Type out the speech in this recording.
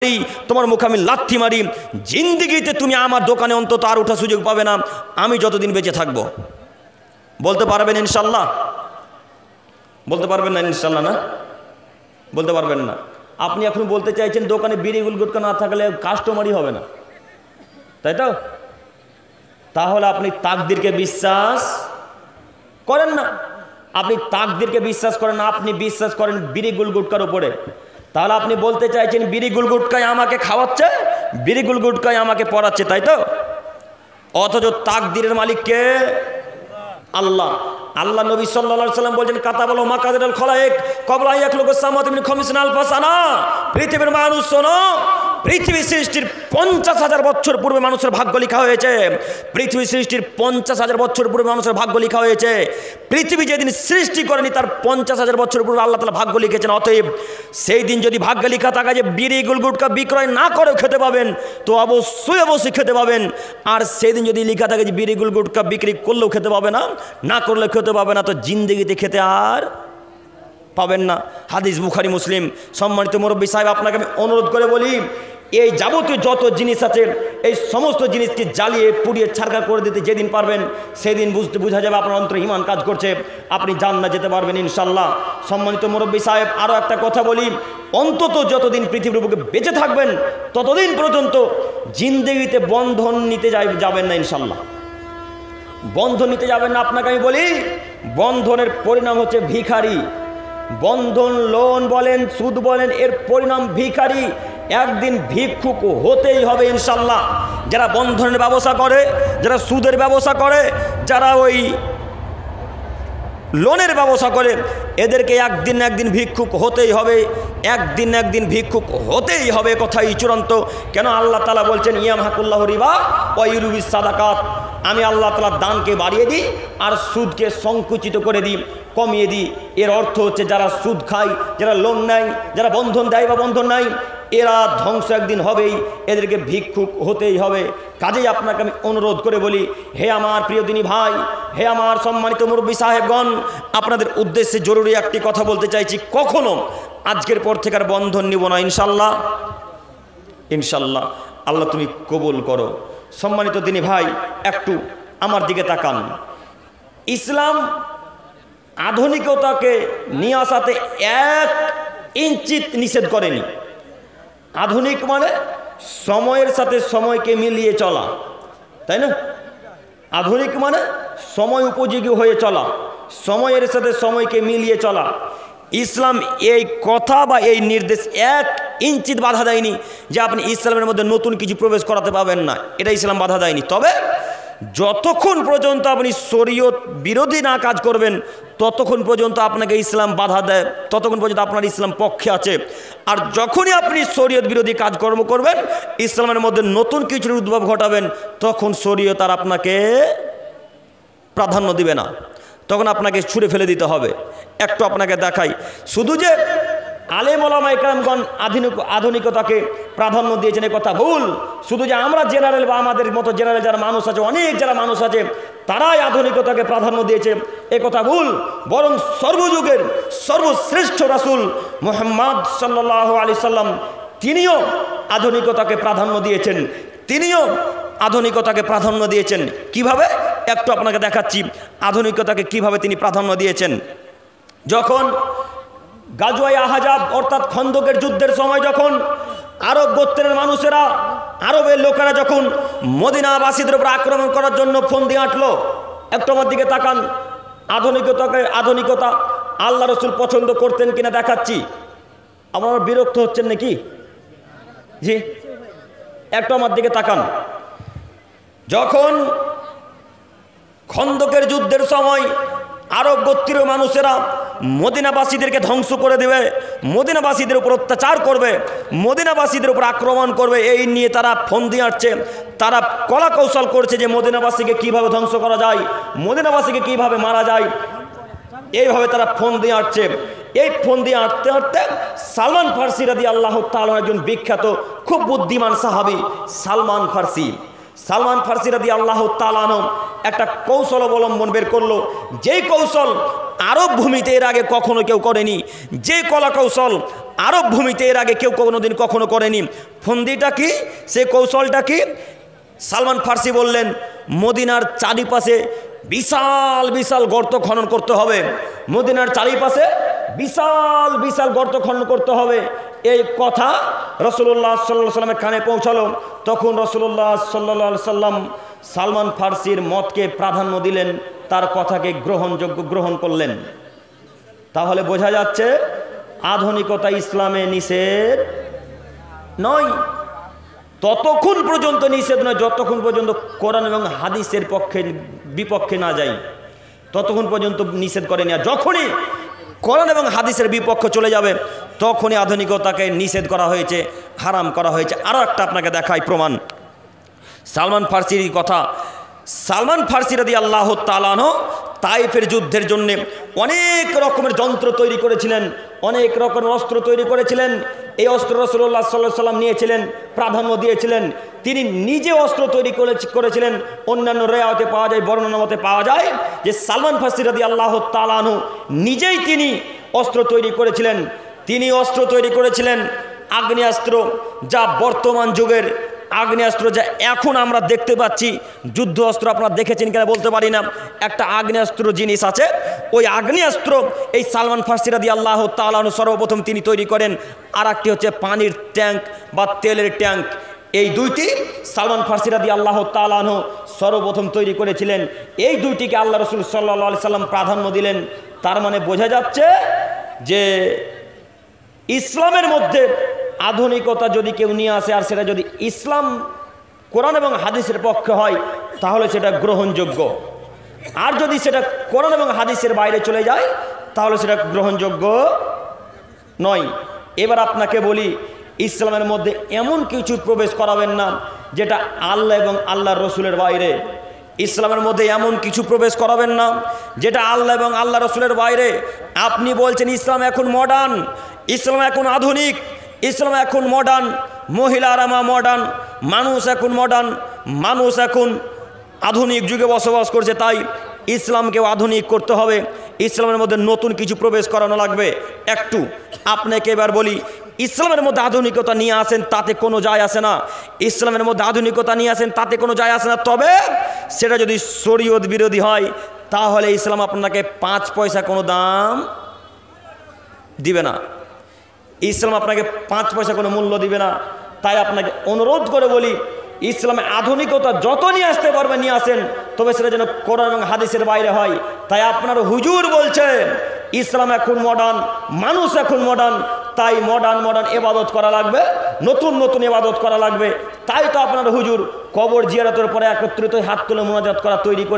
থাকলেই তোমার মুখে আমি লাথি মারি, জিন্দেগিতে তুমি আমার দোকানে অন্তত আর ওঠার সুযোগ পাবে না আমি যতদিন বেঁচে থাকবো। বলতে পারবেন ইনশাল্লাহ? বলতে পারবেন না ইনশাল্লাহ? না বলতে পারবেন না। আপনি এখন বলতে চাইছেন দোকানে বিড়ি গুটখা না থাকলে কাস্টমারই হবে না, তাই তো? তাহলে আপনি তাকদীরকে বিশ্বাস করেন না। আপনি তাকদীরকে বিশ্বাস করেন না, আপনি বিশ্বাস করেন বিড়ি গুটখার উপরে। তাহলে আপনি বলতে চাইছেন বিড়ি গুটখায় আমাকে খাওয়াচ্ছে, বিড়ি গুটখায় আমাকে পড়াচ্ছে, তাই তো? অথচ তাকদীরের মালিক কে? আল্লাহ। আল্লাহ নবী সাল্লাল্লাহু আলাইহি ওয়াসাল্লাম বলেন কাতাবাল মাকাদিরুল খালায়েক ক্বাবলা আন ইয়াখলুকাস সামাওয়াতি মিন 50 আলফ সানা। পৃথিবীর মানুষ শোনো, পৃথিবী সৃষ্টির 50,000 বছর পূর্বে মানুষের ভাগ্য লেখা হয়েছে। পৃথিবী সৃষ্টির 50,000 বছর পূর্বে মানুষের ভাগ্য লেখা হয়েছে। পৃথিবী যেদিন সৃষ্টি করেনি তার 50,000 বছর পূর্বে আল্লাহ তাআলা ভাগ্য লিখেছেন। অতএব সেই দিন যদি ভাগ্য লেখা থাকে যে বিড়ি গুটখা বিক্রয় না করেও খেতে পাবেন, তো অবশ্যই খেতে পাবেন। আর সেই দিন যদি লেখা থাকে যে বিড়ি গুটখা বিক্রি করলেও খেতে পাবে না, না করলেও খেতে পাবে না, তো জিন্দেগিতে খেতে আর পাবেন না। হাদিস বুখারী মুসলিম। সম্মানিত মুরব্বী সাহেব, আপনাকে আমি অনুরোধ করে বলি, এই যাবতীয় যত জিনিস আছে এই সমস্ত জিনিসকে জ্বালিয়ে পুড়িয়ে ছারখার করে দিতে যেদিন পারবেন সেদিন বোঝা যাবে আপনার অন্তরে ঈমান কাজ করছে, আপনি জান্নাতে যেতে পারবেন ইনশাল্লাহ। সম্মানিত মুরব্বী সাহেব, আরও একটা কথা বলি, অন্তত যতদিন পৃথিবীর বুকে বেঁচে থাকবেন ততদিন পর্যন্ত জিন্দেগিতে বন্ধন নিতে যাবেন না ইনশাল্লাহ। বন্ধন নিতে যাবেন না। আপনাকে আমি বলি, বন্ধনের পরিণাম হচ্ছে ভিখারি। বন্ধন, লোন বলেন, সুদ বলেন, এর পরিণাম ভিখারি। একদিন ভিক্ষুক হতেই হবে ইনশাল্লাহ। যারা বন্ধনের ব্যবসা করে, যারা সুদের ব্যবসা করে, যারা ওই লোনের ব্যবসা করে, এদেরকে একদিন ভিক্ষুক হতেই হবে। একদিন ভিক্ষুক হতেই হবে, কথাই চূড়ান্ত। কেন? আল্লাহ তাআলা বলছেন ইয়ামহাকুল্লাহু রিবা ওয়া ইউরবিস সাদাকাত। আমি আল্লাহ তাআলা দানকে বাড়িয়ে দিই আর সুদকে সংকুচিত করে দিই, কমিয়ে দিই। এর অর্থ হচ্ছে যারা সুদ খায়, যারা লোন নেয়, যারা বন্ধন দেয় বা বন্ধন নাই, এরা ধ্বংস একদিন হবেই, এদেরকে ভিক্ষুক হতেই হবে। কাজেই আপনাকে আমি অনুরোধ করে বলি, হে আমার প্রিয় দিনী ভাই, হে আমার সম্মানিত মুরব্বী সাহেবগণ, আপনাদের উদ্দেশ্যে জরুরি একটি কথা বলতে চাইছি। কখনো আজকের পর থেকে আর বন্ধন নিব না ইনশাল্লাহ। ইনশাল্লাহ আল্লাহ তুমি কবুল করো। সম্মানিত দিনী ভাই, একটু আমার দিকে তাকান। ইসলাম আধুনিকতাকে নিয়ে আসাতে 1 ইঞ্চি নিষেধ করেনি। আধুনিক মানে সময়ের সাথে সময়কে মিলিয়ে চলা, তাই না? আধুনিক মানে সময় উপযোগী হয়ে চলা, সময়ের সাথে সময়কে মিলিয়ে চলা। ইসলাম এই কথা বা এই নির্দেশ 1 ইঞ্চি বাধা দেয়নি যে আপনি ইসলামের মধ্যে নতুন কিছু প্রবেশ করাতে পারবেন না, এটা ইসলাম বাধা দেয়নি। তবে যতক্ষণ পর্যন্ত আপনি শরীয়ত বিরোধী না কাজ করবেন ততক্ষণ পর্যন্ত আপনাকে ইসলাম বাধা দেয়, ততক্ষণ পর্যন্ত আপনার ইসলাম পক্ষে আছে। আর যখনই আপনি শরীয়ত বিরোধী কাজকর্ম করবেন, ইসলামের মধ্যে নতুন কিছুর উদ্ভব ঘটাবেন, তখন শরীয়ত আর আপনাকে প্রাধান্য দিবে না, তখন আপনাকে ছুঁড়ে ফেলে দিতে হবে। একটু আপনাকে দেখাই, শুধু যে আলেম ওলামা ইকরামগণ আধুনিকতাকে প্রাধান্য দিয়েছেন এ কথা ভুল। শুধু যে আমরা জেনারেল বা আমাদের মতো জেনারেল যারা মানুষ আছে, অনেক যারা মানুষ আছে তারাই আধুনিকতাকে প্রাধান্য দিয়েছে এ কথা ভুল। বরং সর্বযুগের সর্বশ্রেষ্ঠ রাসূল মুহাম্মদ সাল্লাল্লাহু আলাইহি সাল্লাম তিনিও আধুনিকতাকে প্রাধান্য দিয়েছেন। তিনিও আধুনিকতাকে প্রাধান্য দিয়েছেন। কিভাবে? একটু আপনাকে দেখাচ্ছি আধুনিকতাকে কিভাবে তিনি প্রাধান্য দিয়েছেন। যখন গাজওয়ায়ে আহজাব অর্থাৎ খন্দকের যুদ্ধের সময় যখন আরব গোত্রের মানুষেরা, আরবের লোকেরা যখন মদিনাবাসীদের উপর আক্রমণ করার জন্য ফন্দি আঁটলো, একটু আমার দিকে তাকান। আধুনিকতা আল্লাহ রসুল পছন্দ করতেন কিনা দেখাচ্ছি। আপনারা বিরক্ত হচ্ছেন নাকি? জি, একটু আমার দিকে তাকান। যখন খন্দকের যুদ্ধের সময় আরব গোত্রীয় মানুষেরা মদিনাবাসীদেরকে ধ্বংস করে দেবে, মদিনাবাসীদের উপর অত্যাচার করবে, মদিনাবাসীদের উপর আক্রমণ করবে, এই নিয়ে তারা ফন্দি আঁটছে। তারা কলা কৌশল করছে যে মদিনাবাসীকে কিভাবে ধ্বংস করা যায়, মদিনাবাসীকে কিভাবে মারা যায়, এইভাবে তারা ফন্দি আঁটছে। এই ফন্দি আঁটতে আঁটতে সালমান ফার্সি রাদিয়াল্লাহু তাআলা একজন বিখ্যাত খুব বুদ্ধিমান সাহাবী সালমান ফার্সি রাদিয়াল্লাহু তাআলা একটা কৌশল অবলম্বন বের করলো, যেই কৌশল আরব ভূমিতে এর আগে কখনো কেউ করেনি, যে কলা কৌশল আরব ভূমিতে এর আগে কেউ কোনোদিন কখনো করেনি। ফন্দিটা কি, সে কৌশলটা কি? সালমান ফার্সি বললেন মদিনার চারিপাশে বিশাল বিশাল গর্ত খনন করতে হবে, মদিনার চারিপাশে বিশাল বিশাল গর্ত খনন করতে হবে। এই কথা রাসূলুল্লাহ সাল্লাল্লাহু আলাইহি সাল্লামের কানে পৌঁছালো। তখন রাসূলুল্লাহ সাল্লাল্লাহু আলাইহি সাল্লাম সালমান ফার্সির মতকে প্রাধান্য দিলেন, তার কথাকে গ্রহণ করলেন। তাহলে বোঝা যাচ্ছে আধুনিকতা ইসলামে নিষেধ নয়, ততক্ষণ পর্যন্ত নিষেধ নয় যতক্ষণ পর্যন্ত কোরআন এবং হাদিসের বিপক্ষে না যায়, ততক্ষণ পর্যন্ত নিষেধ করেনি। আর যখনই কোরআন এবং হাদিসের বিপক্ষে চলে যাবে তখনই আধুনিকতাকে নিষেধ করা হয়েছে, হারাম করা হয়েছে। আরও একটা আপনাকে দেখাই প্রমাণ, সালমান ফার্সির কথা। সালমান ফার্সি রাদিয়াল্লাহু তাআলা আনহু তাইফের যুদ্ধের জন্যে অনেক রকমের যন্ত্র তৈরি করেছিলেন, অনেক রকমের অস্ত্র তৈরি করেছিলেন। এই অস্ত্র রাসূলুল্লাহ সাল্লাল্লাহু আলাইহি সাল্লাম নিয়েছিলেন, প্রাধান্য দিয়েছিলেন। তিনি নিজে অস্ত্র তৈরি করেছিলেন। অন্যান্য রেওয়ায়তে পাওয়া যায়, বর্ণনা মতে পাওয়া যায় যে সালমান ফার্সি রাদিয়াল্লাহু তাআলা আনহু নিজেই তিনি অস্ত্র তৈরি করেছিলেন। তিনি অস্ত্র তৈরি করেছিলেন আগ্নেয়াস্ত্র, যা বর্তমান যুগের আগ্নেয়াস্ত্র, যা এখন আমরা দেখতে পাচ্ছি। যুদ্ধ অস্ত্র আপনারা দেখেছেন কিনা বলতে পারি না, একটা আগ্নেয়াস্ত্র জিনিস আছে, ওই আগ্নেয়াস্ত্র এই সালমান ফার্সি রাদিয়াল্লাহু তাআলা আনহু সর্বপ্রথম তিনি তৈরি করেন। আর একটি হচ্ছে পানির ট্যাঙ্ক বা তেলের ট্যাঙ্ক। এই দুইটি সালমান ফার্সি রাদিয়াল্লাহু তাআলা আনহু সর্বপ্রথম তৈরি করেছিলেন। এই দুইটিকে আল্লাহ রাসূল সাল্লাল্লাহু আলাইহি সাল্লাম প্রাধান্য দিলেন। তার মানে বোঝা যাচ্ছে যে ইসলামের মধ্যে আধুনিকতা যদি কেউ নিয়ে আসে আর সেটা যদি ইসলাম কোরআন এবং হাদিসের পক্ষে হয় তাহলে সেটা গ্রহণযোগ্য, আর যদি সেটা কোরআন এবং হাদিসের বাইরে চলে যায় তাহলে সেটা গ্রহণযোগ্য নয়। এবার আপনাকে বলি, ইসলামের মধ্যে এমন কিছু প্রবেশ করাবেন না যেটা আল্লাহ এবং আল্লাহর রসুলের বাইরে। ইসলামের মধ্যে এমন কিছু প্রবেশ করাবেন না যেটা আল্লাহ এবং আল্লাহ রসুলের বাইরে। আপনি বলছেন ইসলাম এখন মডার্ন, ইসলাম এখন আধুনিক, ইসলাম এখন মডার্ন, মহিলারা মডার্ন, মানুষ এখন মডার্ন, মানুষ এখন আধুনিক যুগে বসবাস করছে, তাই ইসলামকেও আধুনিক করতে হবে, ইসলামের মধ্যে নতুন কিছু প্রবেশ করানো লাগবে। একটু আপনাকে এবার বলি, ইসলামের মধ্যে আধুনিকতা নিয়ে আসেন তাতে কোনো যায় আসে না, ইসলামের মধ্যে আধুনিকতা নিয়ে আসেন তাতে কোনো যায় আসে না। তবে সেটা যদি শরীয়ত বিরোধী হয় তাহলে ইসলাম আপনাকে 5 পয়সা কোনো দাম দিবে না, ইসলাম আপনাকে 5 পয়সা কোনো মূল্য দিবে না। তাই আপনাকে অনুরোধ করে বলি, ইসলামে আধুনিকতা যত নিয়ে আসতে পারবে নিয়ে আসেন, তবে সেটা যেন কোরআন এবং হাদিসের বাইরে হয়। তাই আপনার হুজুর বলছে ইসলাম এখন মডার্ন, মানুষ এখন মডার্ন, তাই মডার্ন ইবাদত করা লাগবে, নতুন নতুন ইবাদত করা লাগবে। তাই তো আপনার হুজুর কবর জিয়ারতের পরে একত্রিত হাত তুলে মোনাজাত করা তৈরি করে